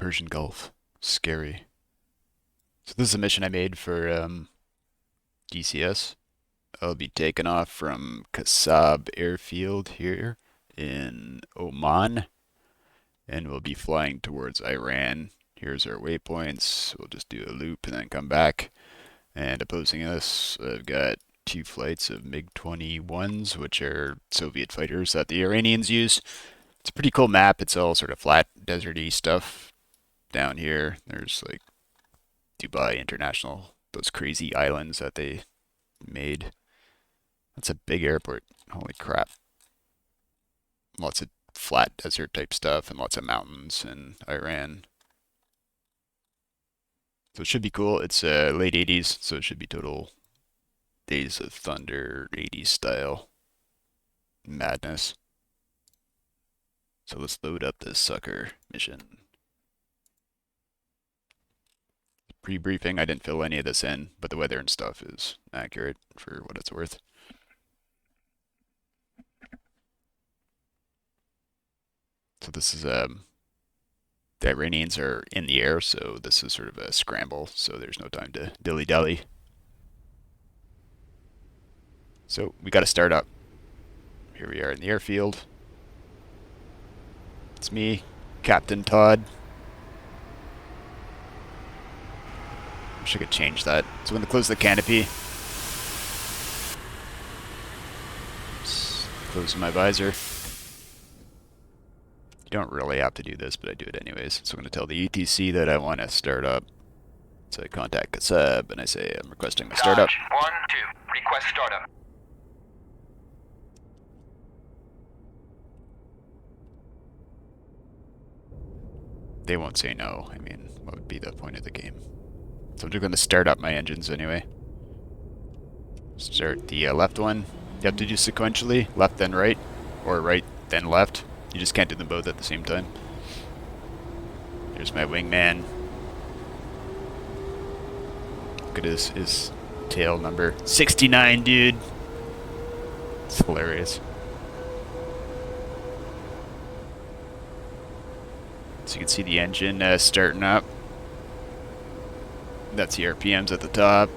Persian Gulf. Scary. So this is a mission I made for DCS. I'll be taking off from Kasab Airfield here in Oman, and we'll be flying towards Iran. Here's our waypoints. We'll just do a loop and then come back. And opposing us, I've got two flights of MiG-21s, which are Soviet fighters that the Iranians use. It's a pretty cool map. It's all sort of flat, deserty stuff down here. There's like Dubai International, those crazy islands that they made. That's a big airport. Holy crap. Lots of flat desert type stuff and lots of mountains in Iran. So it should be cool. It's late 80s, so it should be total Days of Thunder 80s style madness. So let's load up this sucker mission. Pre-briefing, I didn't fill any of this in, but the weather and stuff is accurate for what it's worth. So this is the Iranians are in the air, so this is sort of a scramble, so there's no time to dilly-dally. So we got to start up. Here we are in the airfield. It's me, Captain Todd. Wish I could change that. So when I close the canopy, close my visor. You don't really have to do this, but I do it anyways. So I'm going to tell the ETC that I want to start up. So I contact Kasab and I say I'm requesting my startup. Dodge 1-2, request startup. They won't say no. I mean, what would be the point of the game? So I'm just going to start up my engines anyway. Start the left one. You have to do sequentially, left then right, or right then left. You just can't do them both at the same time. Here's my wingman. Look at his tail number. 69, dude. It's hilarious. So you can see the engine starting up. That's the RPMs at the top.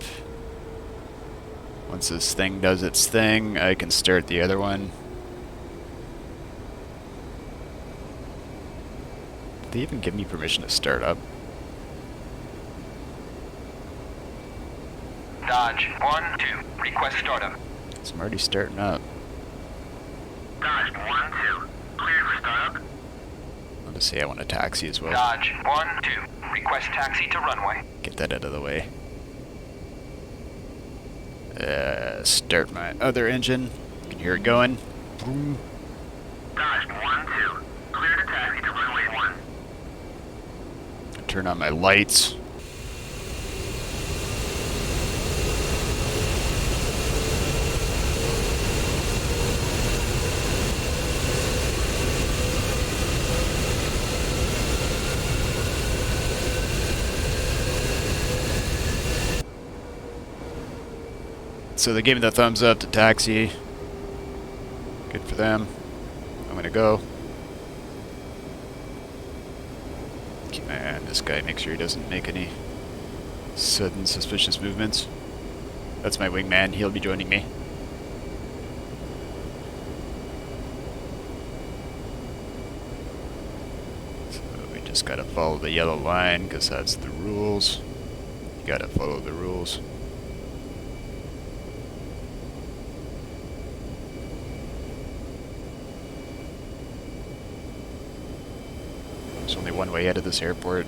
Once this thing does its thing, I can start the other one. Did they even give me permission to start up? Dodge 1-2, request startup. So I'm already starting up. Dodge 1-2, cleared for startup. I'll just say I want a taxi as well. Dodge 1-2, request taxi to runway. Get that out of the way. Start my other engine. You can hear it going. Boom. Dodge 1-2, clear to taxi to runway 1. Turn on my lights. So they gave me the thumbs up to taxi. Good for them. I'm gonna go. Keep my eye on this guy, make sure he doesn't make any sudden suspicious movements. That's my wingman, he'll be joining me. So we just gotta follow the yellow line, because that's the rules. You gotta follow the rules. There's only one way out of this airport,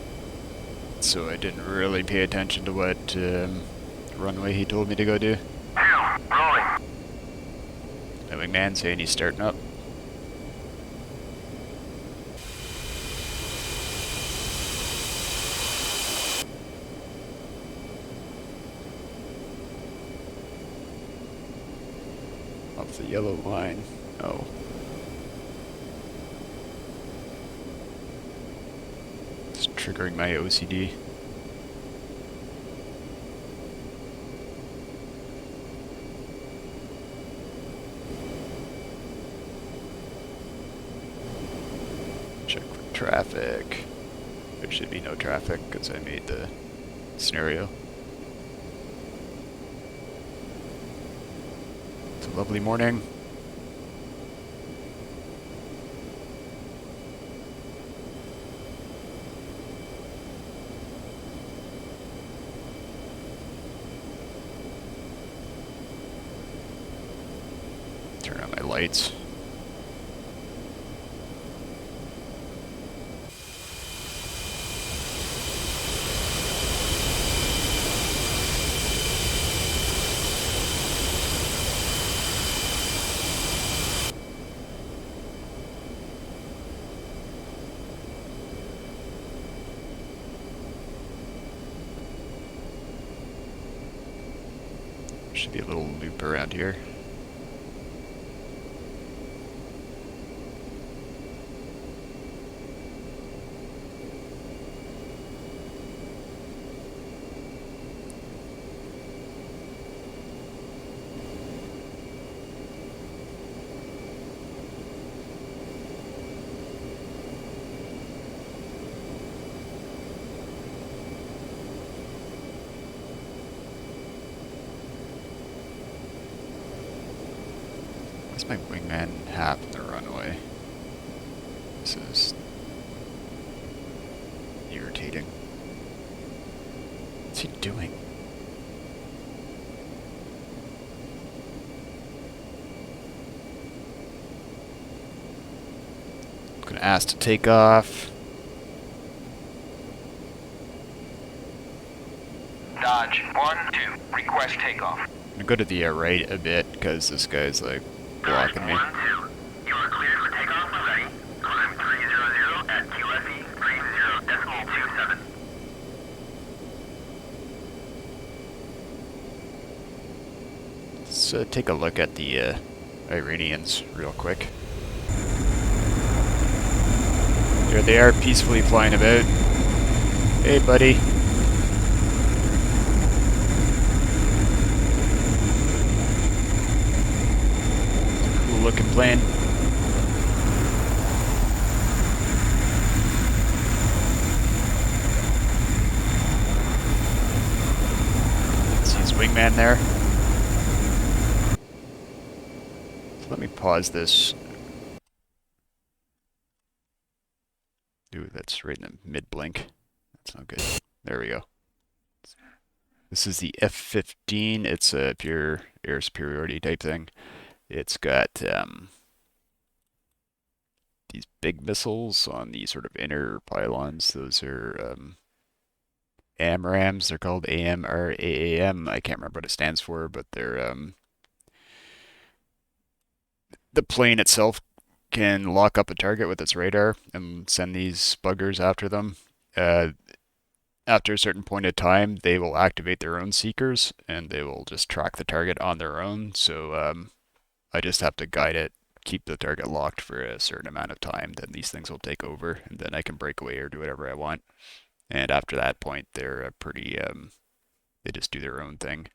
so I didn't really pay attention to what runway he told me to go do. Rolling. The wingman saying he's starting up. Off the yellow line. Oh. Triggering my OCD. Check for traffic. There should be no traffic because I made the scenario. It's a lovely morning. Turn on my lights. Should be a little loop around here. Why's my wingman half in the runway? This is irritating. What's he doing? I'm gonna ask to take off. Dodge 1-2. Request takeoff. I'm gonna go to the right a bit because this guy's like Dodge blocking me. 1-2. You are cleared for takeoff when ready. Climb 300 at QFE 30.27. Let's take a look at the Iranians real quick. There they are, peacefully flying about. Hey, buddy. Cool looking plane. See his wingman there. So let me pause this. Ooh, that's right in the mid-blink. That's not good. There we go. This is the F-15. It's a pure air superiority type thing. It's got these big missiles on the sort of inner pylons. Those are AMRAAMs. They're called AMRAAM. I can't remember what it stands for, but they're the plane itself can lock up a target with its radar and send these buggers after them. After a certain point of time, they will activate their own seekers and they will just track the target on their own. So I just have to guide it, keep the target locked for a certain amount of time. Then these things will take over, and then I can break away or do whatever I want. And after that point, they're pretty. They just do their own thing.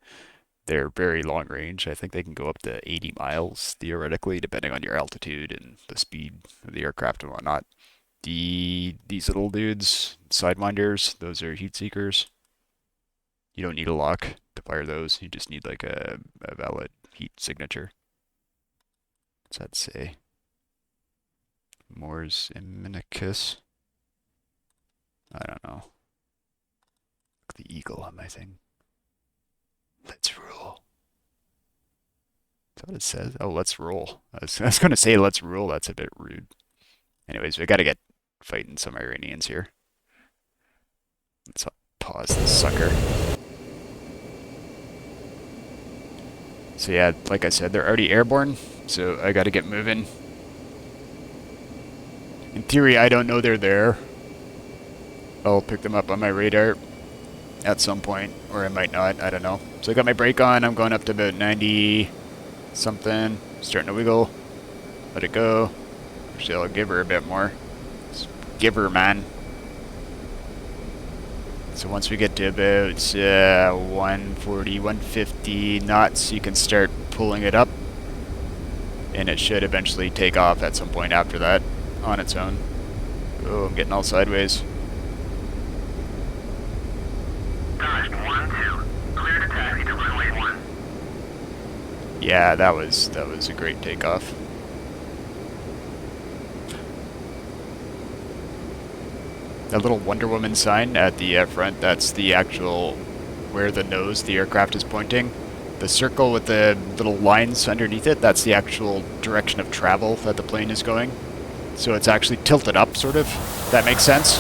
They're very long range. I think they can go up to 80 miles theoretically, depending on your altitude and the speed of the aircraft and whatnot. These little dudes, sidewinders, those are heat seekers. You don't need a lock to fire those. You just need like a valid heat signature. What's that say? Mors Imminicus? I don't know. The eagle on my thing. Let's rule. Is that what it says? Oh, let's roll. I was going to say let's rule. That's a bit rude. Anyways, we got to get fighting some Iranians here. Let's pause this sucker. So yeah, like I said, they're already airborne, so I got to get moving. In theory, I don't know they're there. I'll pick them up on my radar at some point, or I might not, I don't know. So I got my brake on, I'm going up to about 90 something, starting to wiggle, let it go. Actually, I'll give her a bit more. Just give her, man. So once we get to about 140, 150 knots, you can start pulling it up, and it should eventually take off at some point after that on its own. Oh, I'm getting all sideways. Yeah, that was a great takeoff. That little Wonder Woman sign at the front, that's the actual where the nose the aircraft is pointing. The circle with the little lines underneath it, that's the actual direction of travel that the plane is going. So it's actually tilted up, sort of. That makes sense.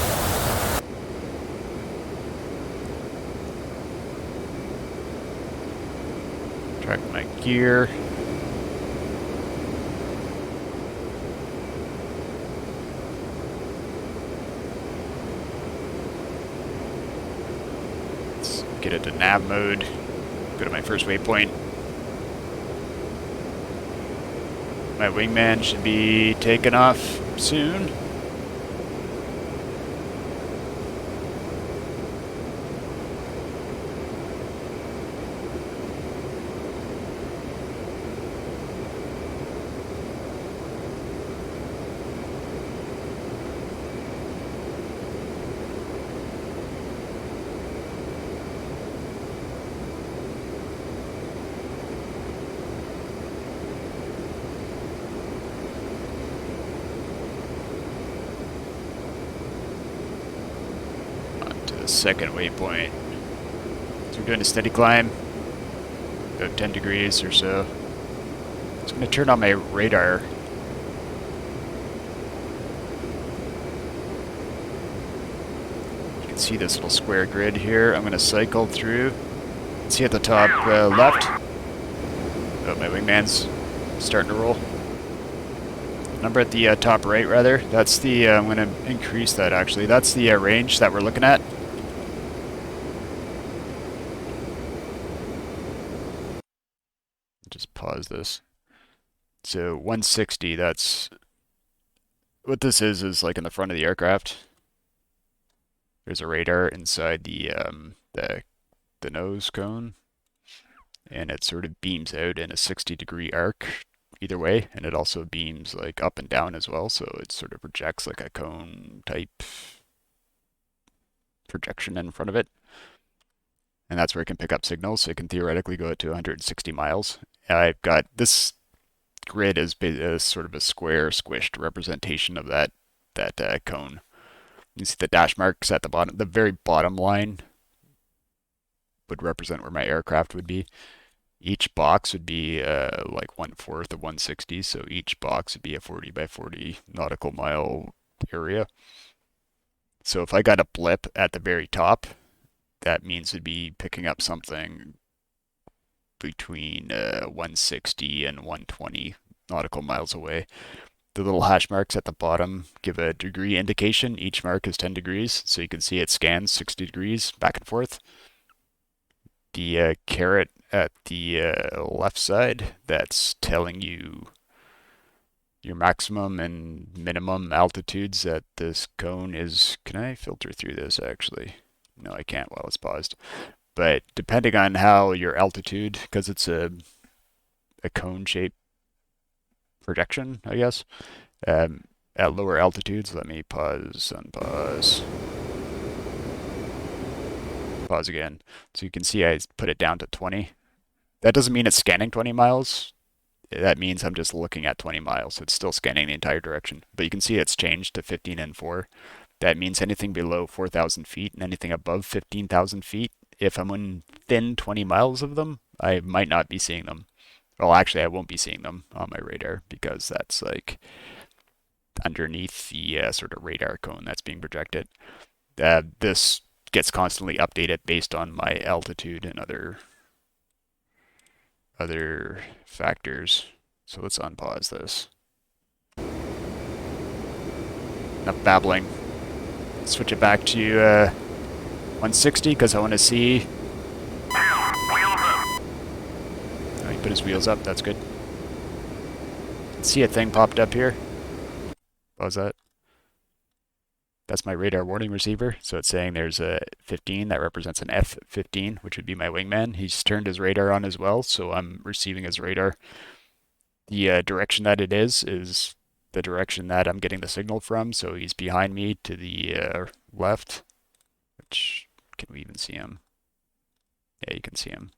Track my gear. Let's get it to nav mode. Go to my first waypoint. My wingman should be taking off soon. On to the second waypoint. So we're doing a steady climb, about 10 degrees or so. So I'm going to turn on my radar. You can see this little square grid here. I'm going to cycle through. See at the top left. Oh, my wingman's starting to roll. Number at the top right, rather. That's the, I'm going to increase that actually. That's the range that we're looking at. Just pause this. So 160, that's what this is like in the front of the aircraft. There's a radar inside the nose cone, and it sort of beams out in a 60-degree arc either way, and it also beams like up and down as well, so it sort of projects like a cone type projection in front of it. And that's where it can pick up signals, so it can theoretically go out to 160 miles. I've got this grid is sort of a square squished representation of that cone. You see the dash marks at the bottom. The very bottom line would represent where my aircraft would be. Each box would be like 1/4 of 160, so each box would be a 40 by 40 nautical mile area. So if I got a blip at the very top, that means it'd be picking up something between 160 and 120 nautical miles away. The little hash marks at the bottom give a degree indication. Each mark is 10 degrees, so you can see it scans 60 degrees back and forth. The caret at the left side, that's telling you your maximum and minimum altitudes that this cone is. Can I filter through this actually? No, I can't while it's paused. But depending on how your altitude, because it's a cone shaped projection, I guess, at lower altitudes, let me pause, unpause, pause again. So you can see I put it down to 20. That doesn't mean it's scanning 20 miles. That means I'm just looking at 20 miles. It's still scanning the entire direction. But you can see it's changed to 15 and 4. That means anything below 4,000 feet and anything above 15,000 feet, if I'm within 20 miles of them, I might not be seeing them. Well, actually, I won't be seeing them on my radar because that's like underneath the sort of radar cone that's being projected. This gets constantly updated based on my altitude and other factors. So let's unpause this. Enough babbling. Switch it back to 160 because I want to see. Oh, he put his wheels up. That's good. See a thing popped up here. What was that? That's my radar warning receiver. So it's saying there's a 15 that represents an F-15, which would be my wingman. He's turned his radar on as well, so I'm receiving his radar. The direction that it is the direction that I'm getting the signal from. So he's behind me to the left, which, can we even see him? Yeah, you can see him.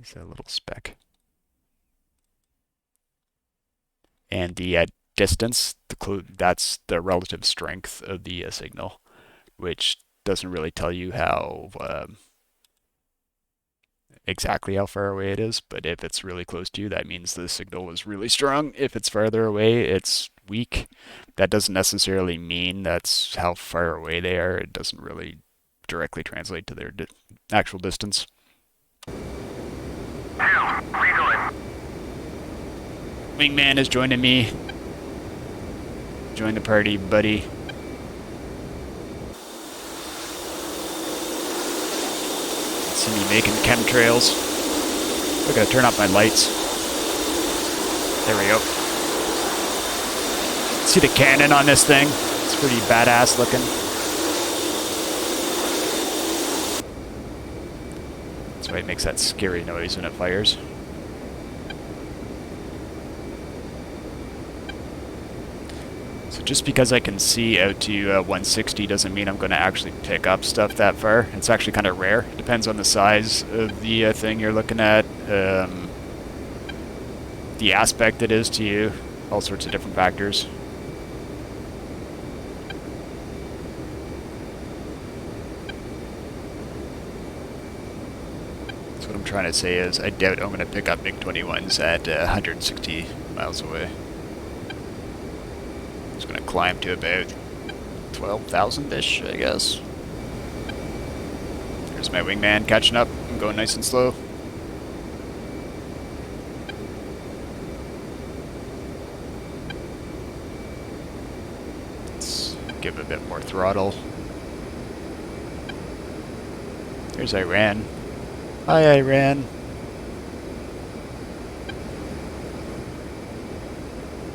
It's a little speck. And the distance, that's the relative strength of the signal, which doesn't really tell you how exactly how far away it is. But if it's really close to you, that means the signal was really strong. If it's farther away, it's weak. That doesn't necessarily mean that's how far away they are. It doesn't really directly translate to their actual distance. Now, resource. Wingman is joining me. Join the party, buddy. See me making chemtrails. I gotta turn off my lights. There we go. See the cannon on this thing? It's pretty badass looking. That's why it makes that scary noise when it fires. So just because I can see out to 160 doesn't mean I'm going to actually pick up stuff that far. It's actually kind of rare. It depends on the size of the thing you're looking at, the aspect it is to you, all sorts of different factors. So what I'm trying to say is I doubt I'm going to pick up MiG-21s at 160 miles away. It's going to climb to about 12,000-ish, I guess. There's my wingman catching up. I'm going nice and slow. Let's give a bit more throttle. There's Iran. Hi, Iran.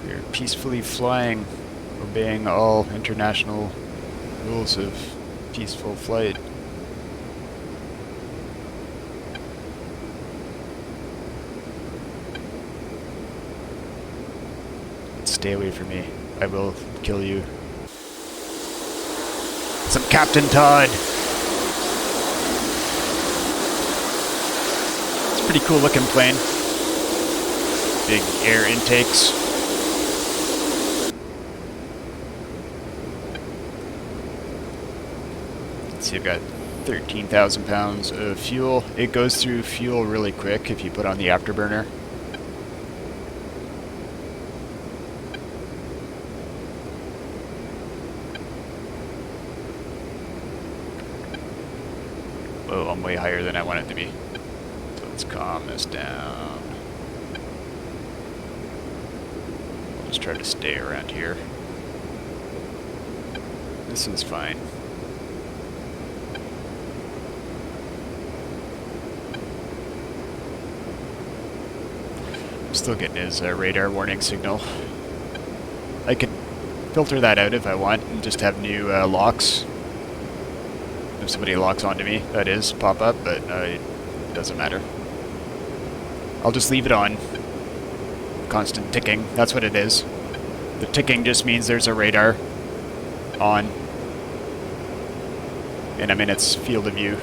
You're peacefully flying, obeying all international rules of peaceful flight. Stay away from me. I will kill you. Some Captain Todd. It's a pretty cool looking plane. Big air intakes. See, I've got 13,000 pounds of fuel. It goes through fuel really quick if you put on the afterburner. Whoa, I'm way higher than I want it to be. So let's calm this down. I'll just try to stay around here. This is fine. I'm still getting his radar warning signal. I could filter that out if I want and just have new locks. If somebody locks onto me, that is, pop up, but it doesn't matter. I'll just leave it on. Constant ticking, that's what it is. The ticking just means there's a radar on, and I'm in its field of view.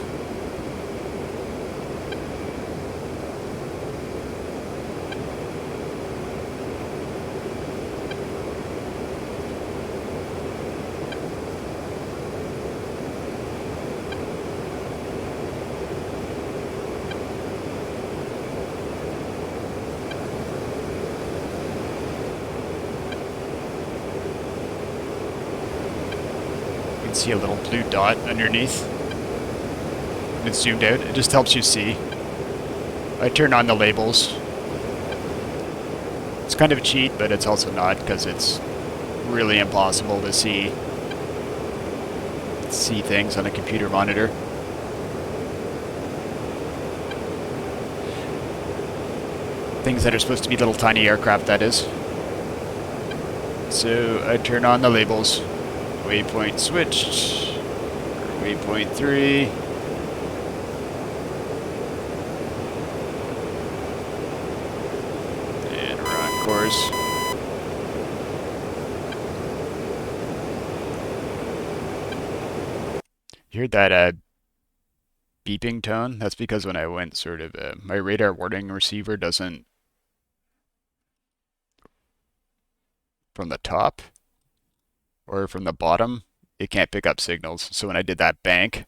You can see a little blue dot underneath. When it's zoomed out, it just helps you see. I turn on the labels. It's kind of a cheat, but it's also not, because it's really impossible to see things on a computer monitor. Things that are supposed to be little tiny aircraft, that is. So I turn on the labels. Waypoint switched. Waypoint 3. And we're on course. You heard that beeping tone. That's because when I went sort of, my radar warning receiver doesn't, from the top or from the bottom, it can't pick up signals. So when I did that bank,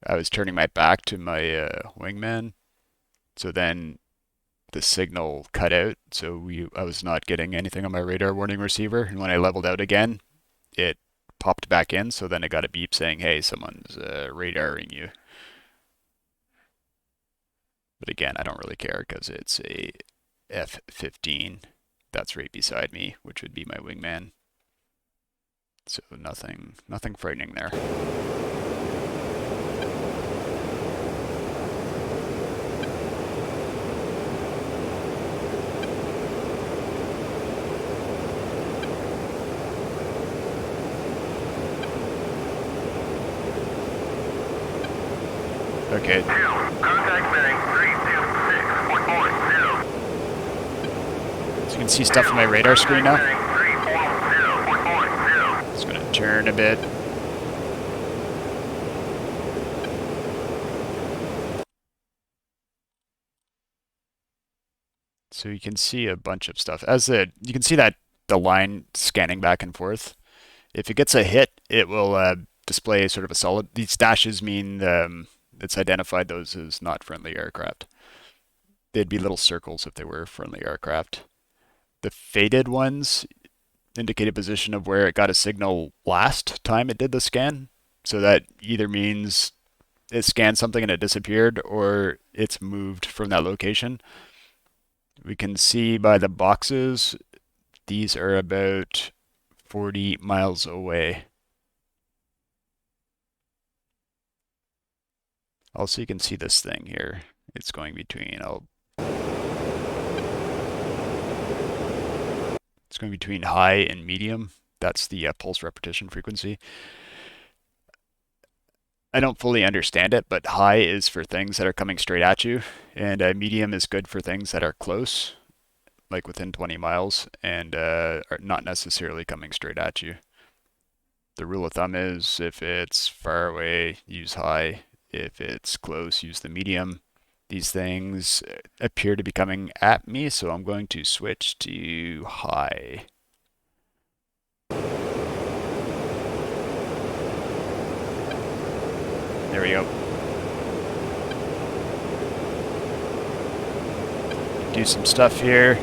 I was turning my back to my wingman. So then the signal cut out. So I was not getting anything on my radar warning receiver. And when I leveled out again, it popped back in. So then it got a beep saying, hey, someone's radaring you. But again, I don't really care because it's a F-15 that's right beside me, which would be my wingman. So nothing frightening there. Okay, Contact bearing 326.40. so you can see stuff on my radar screen now. Bearing 340.40. It's gonna turn a bit. So you can see a bunch of stuff. You can see that the line scanning back and forth. If it gets a hit, it will display sort of a solid. These dashes mean it's identified those as not friendly aircraft. They'd be little circles if they were friendly aircraft. The faded ones indicate a position of where it got a signal last time it did the scan. So that either means it scanned something and it disappeared, or it's moved from that location. We can see by the boxes, these are about 40 miles away. Also, you can see this thing here. It's going between, it's going between high and medium. That's the pulse repetition frequency. I don't fully understand it, but high is for things that are coming straight at you, and medium is good for things that are close, like within 20 miles, and are not necessarily coming straight at you. The rule of thumb is if it's far away, use high. If it's close, use the medium. These things appear to be coming at me, so I'm going to switch to high. There we go. Do some stuff here.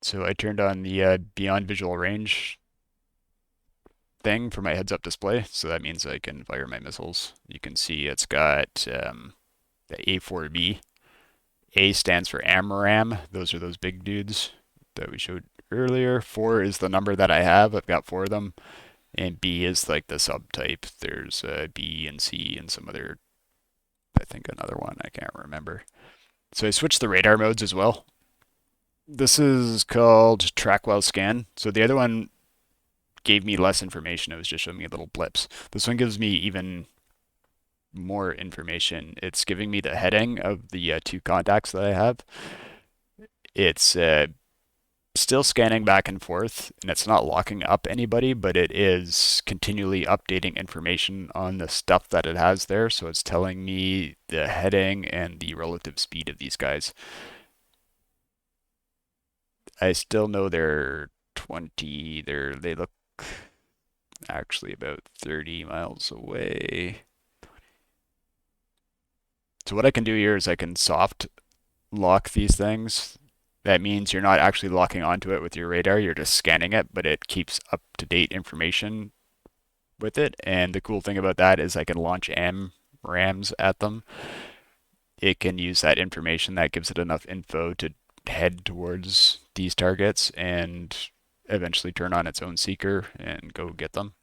So I turned on the beyond visual range thing for my heads-up display, so that means I can fire my missiles. You can see it's got the A4B. A stands for AMRAAM. Those are those big dudes that we showed earlier. 4 is the number that I have. I've got 4 of them. And B is like the subtype. There's B and C and some other, I think another one, I can't remember. So I switched the radar modes as well. This is called track while scan. So the other one gave me less information. It was just showing me little blips. This one gives me even more information. It's giving me the heading of the 2 contacts that I have. It's still scanning back and forth, and it's not locking up anybody, but it is continually updating information on the stuff that it has there. So it's telling me the heading and the relative speed of these guys. I still know they're 20, they look actually about 30 miles away. So what I can do here is I can soft lock these things. That means you're not actually locking onto it with your radar, you're just scanning it, but it keeps up-to-date information with it. And the cool thing about that is I can launch AMRAAMs at them. It can use that information that gives it enough info to head towards these targets and eventually turn on its own seeker and go get them,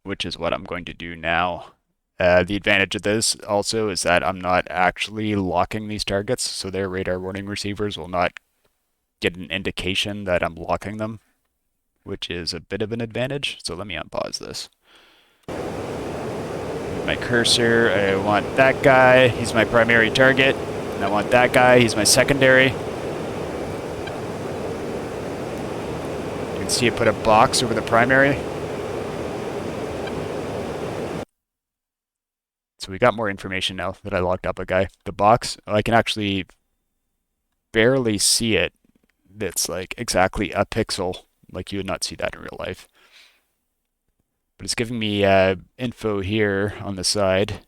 which is what I'm going to do now. The advantage of this also is that I'm not actually locking these targets, so their radar warning receivers will not get an indication that I'm locking them, which is a bit of an advantage. So let me unpause this. With my cursor, I want that guy. He's my primary target. And I want that guy. He's my secondary. You can see it put a box over the primary. So we got more information now that I locked up a guy. The box, I can actually barely see it. It's like exactly a pixel. Like you would not see that in real life. But it's giving me info here on the side.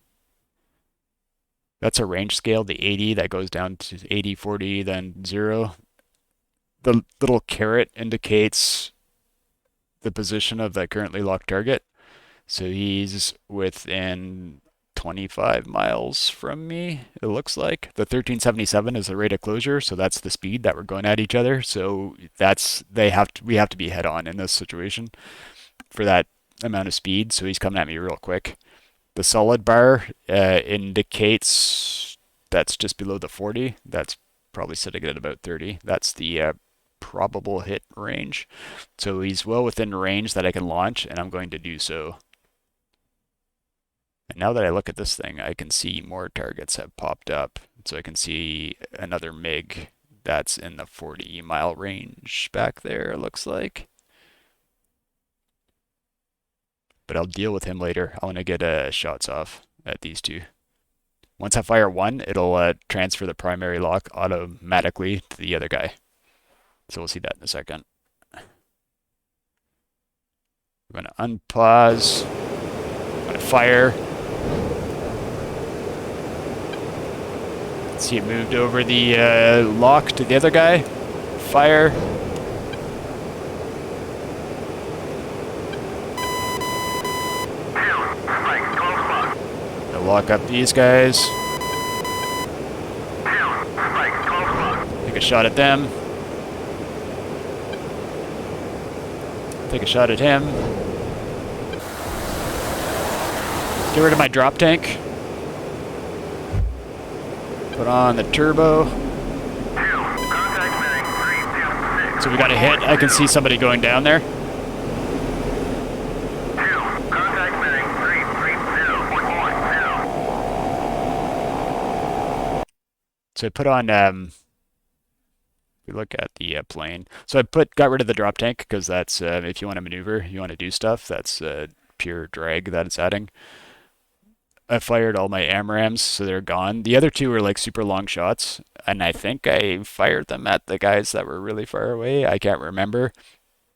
That's a range scale, the 80 that goes down to 80, 40, then 0. The little caret indicates the position of the currently locked target. So he's within 25 miles from me, it looks like. The 1377 is the rate of closure, so that's the speed that we're going at each other. So we have to be head on in this situation for that amount of speed. So he's coming at me real quick. The solid bar indicates that's just below the 40. That's probably sitting at about 30. That's the probable hit range. So he's well within range that I can launch, and I'm going to do so. And now that I look at this thing, I can see more targets have popped up. So I can see another MiG that's in the 40-mile range back there, it looks like. But I'll deal with him later. I want to get shots off at these two. Once I fire one, it'll transfer the primary lock automatically to the other guy. So we'll see that in a second. I'm going to unpause. I'm going to fire. See it moved over the lock to the other guy. Fire. I'll lock up these guys. Take a shot at them. Take a shot at him. Get rid of my drop tank. Put on the turbo. So we got a hit. I can see somebody going down there. So I put on, we look at the plane. So got rid of the drop tank because that's, if you want to maneuver, you want to do stuff, that's pure drag that it's adding. I fired all my AMRAMs, so they're gone. The other two were like super long shots, and I think I fired them at the guys that were really far away. I can't remember.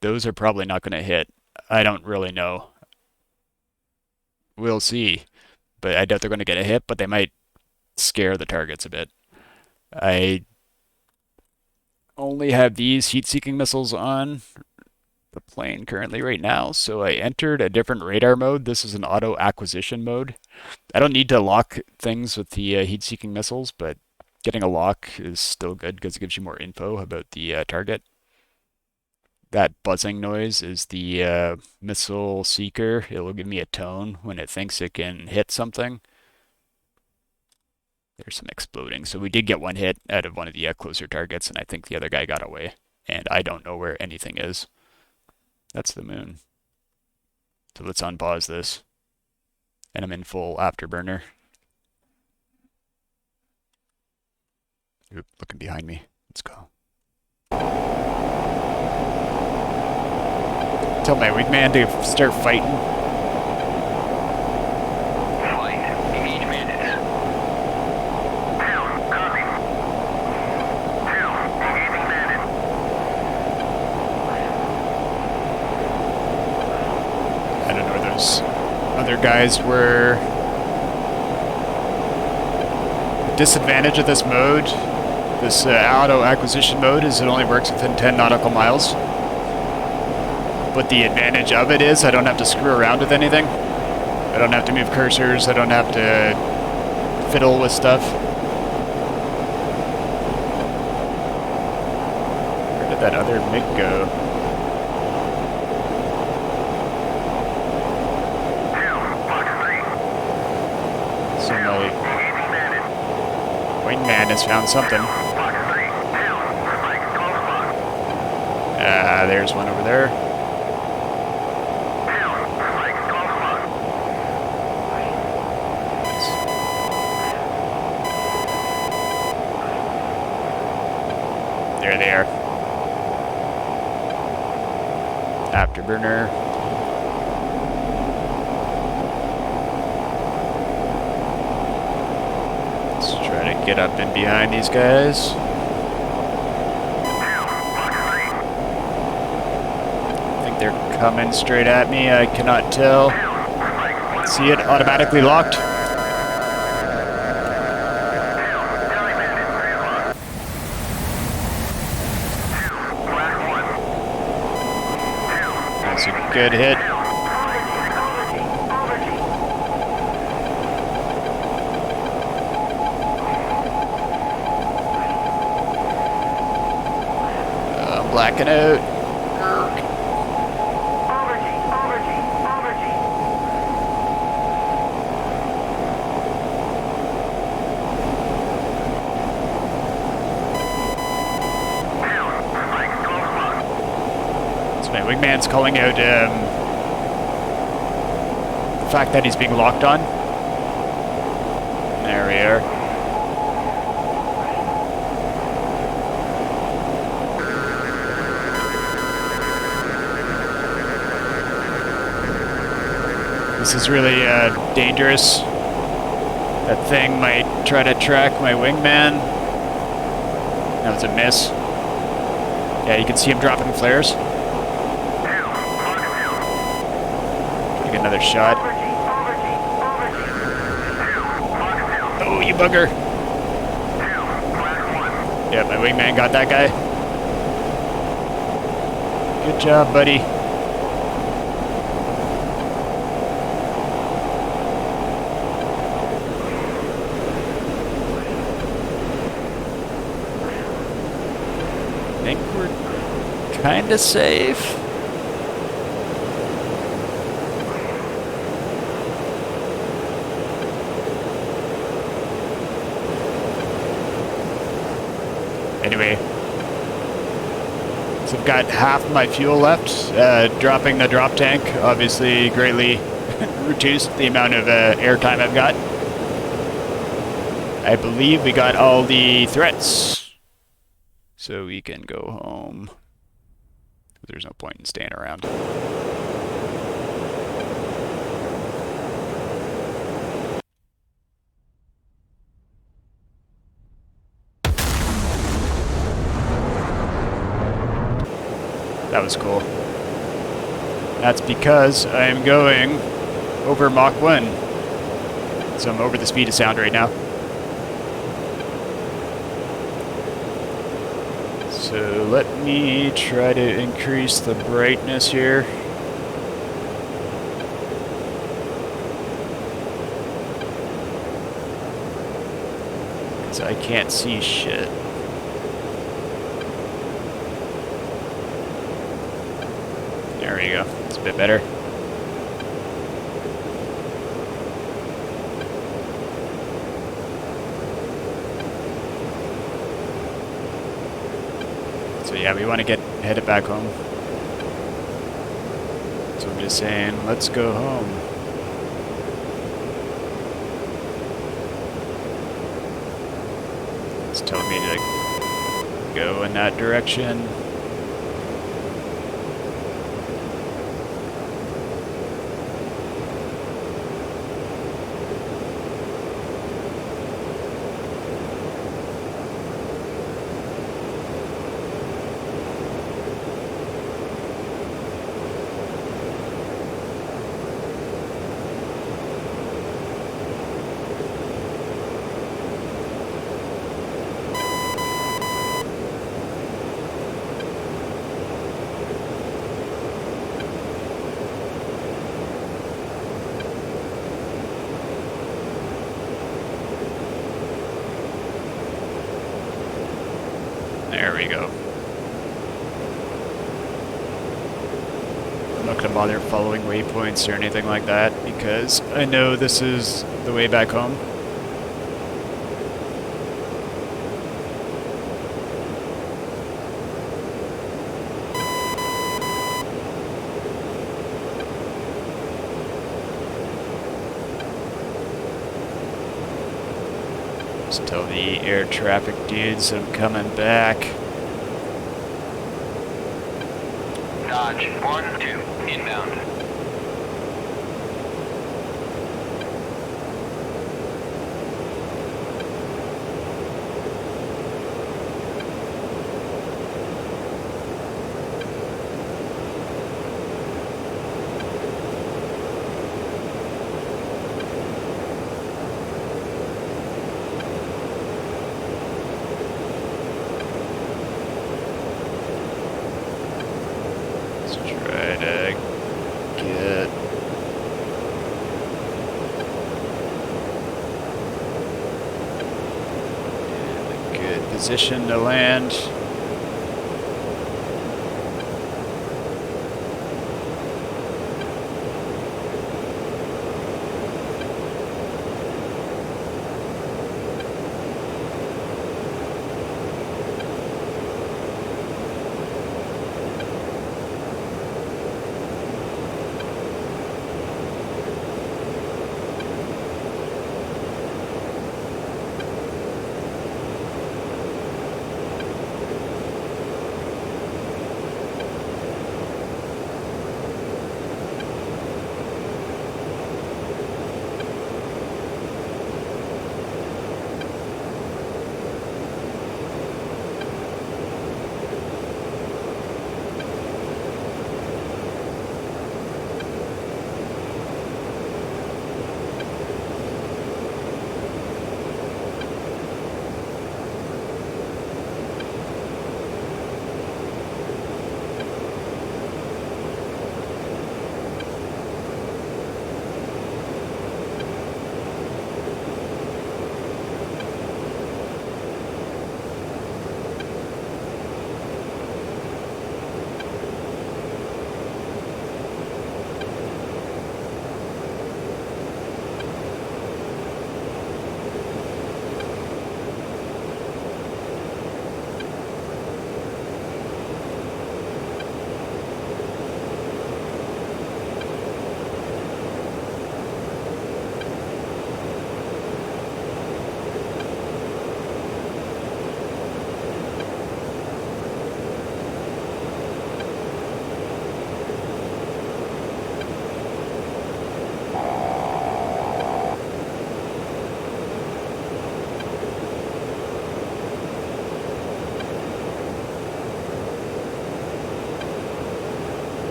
Those are probably not going to hit. I don't really know. We'll see. But I doubt they're going to get a hit, but they might scare the targets a bit. I only have these heat-seeking missiles on the plane currently right now, so I entered a different radar mode. This is an auto acquisition mode. I don't need to lock things with the heat-seeking missiles, but getting a lock is still good because it gives you more info about the target. That buzzing noise is the missile seeker. It will give me a tone when it thinks it can hit something. There's some exploding. So we did get one hit out of one of the closer targets, and I think the other guy got away. And I don't know where anything is. That's the moon. So let's unpause this. And I'm in full afterburner. Oop, looking behind me. Let's go. Tell my wingman to start fighting. Other guys were. The disadvantage of this mode, this auto acquisition mode, is it only works within 10 nautical miles. But the advantage of it is I don't have to screw around with anything. I don't have to move cursors. I don't have to fiddle with stuff. Where did that other MiG go? Wingman has found something. There's one over there. There they are. Afterburner. Let's try to get up in behind these guys. I think they're coming straight at me. I cannot tell. See it automatically locked. That's a good hit. I'm blacking out. So my wingman's calling out the fact that he's being locked on. There we are. This is really dangerous. That thing might try to track my wingman. That was a miss. Yeah, you can see him dropping flares. Take another shot. Oh, you bugger. Yeah, my wingman got that guy. Good job, buddy. I think we're kind of safe. Anyway, so I've got half my fuel left. Dropping the drop tank obviously greatly reduced the amount of airtime I've got. I believe we got all the threats, so we can go home. There's no point in staying around. That was cool. That's because I'm going over Mach 1. So I'm over the speed of sound right now. So let me try to increase the brightness here. Because I can't see shit. There we go. It's a bit better. So yeah, we want to get headed back home. So I'm just saying, let's go home. It's telling me to go in that direction. There we go. I'm not going to bother following waypoints or anything like that because I know this is the way back home. Just tell the air traffic dudes I'm coming back. Dodge 1-2, inbound. Let's try to get in a good position to land.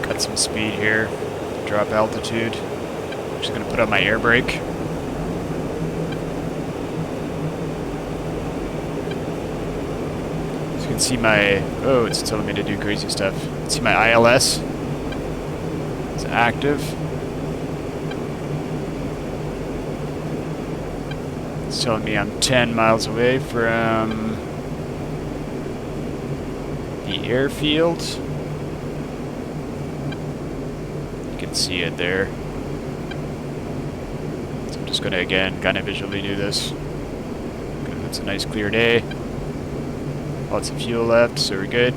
Cut some speed here, drop altitude. Just gonna put on my air brake. So you can see my, oh, it's telling me to do crazy stuff. You can see my ILS. It's active. It's telling me I'm 10 miles away from the airfield. See it there. So I'm just gonna again kind of visually do this. It's a nice clear day. Lots of fuel left, so we're good.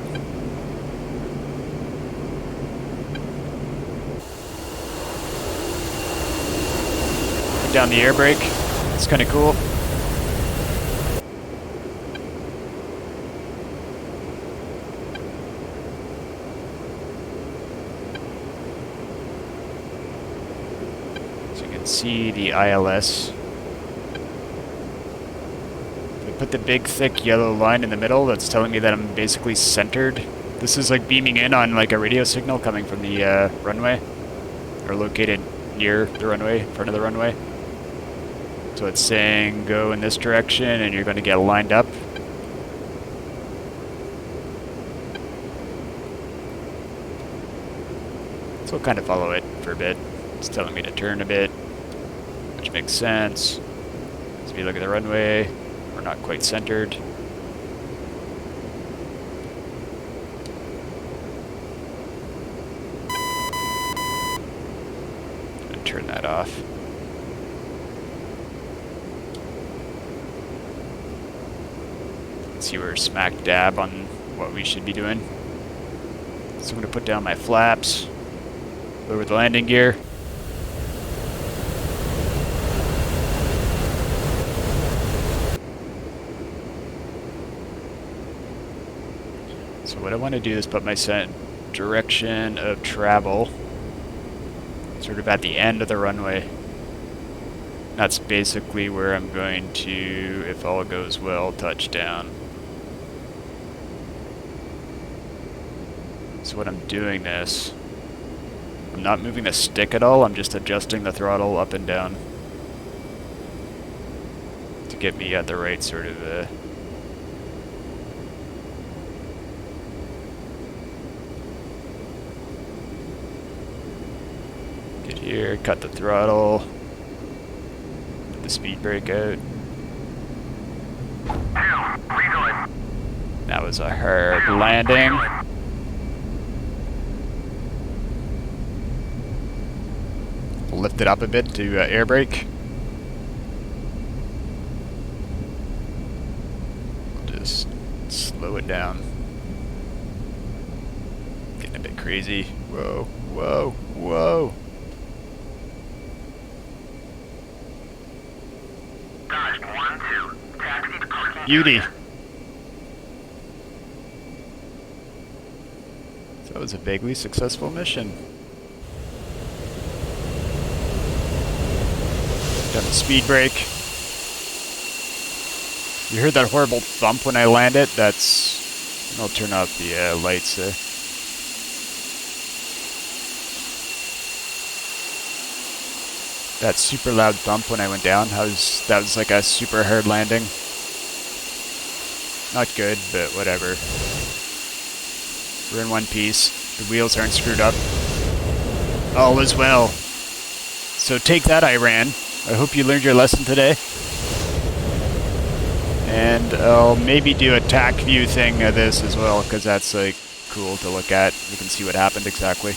Put down the air brake. It's kind of cool. See the ILS. I put the big thick yellow line in the middle that's telling me that I'm basically centered. This is like beaming in on like a radio signal coming from the runway, or located near the runway, in front of the runway. So it's saying go in this direction and you're going to get lined up. So I'll kind of follow it for a bit. It's telling me to turn a bit, which makes sense. So if you look at the runway, we're not quite centered. And turn that off. See, we're smack dab on what we should be doing. So I'm going to put down my flaps, lower the landing gear. So what I want to do is put my direction of travel sort of at the end of the runway. That's basically where I'm going to, if all goes well, touch down. So when I'm doing this, I'm not moving the stick at all, I'm just adjusting the throttle up and down to get me at the right sort of get here, cut the throttle, put the speed brake out. That was a hard landing. Lift it up a bit to air brake. Just slow it down. Getting a bit crazy. Whoa, whoa, whoa. Beauty. So that was a vaguely successful mission. Done the speed brake. You heard that horrible thump when I landed? That's... I'll turn off the lights there. That super loud thump when I went down, that was like a super hard landing. Not good, but whatever. We're in one piece. The wheels aren't screwed up. All is well. So take that, Iran. I hope you learned your lesson today. And I'll maybe do a tac view thing of this as well, because that's like cool to look at. You can see what happened exactly.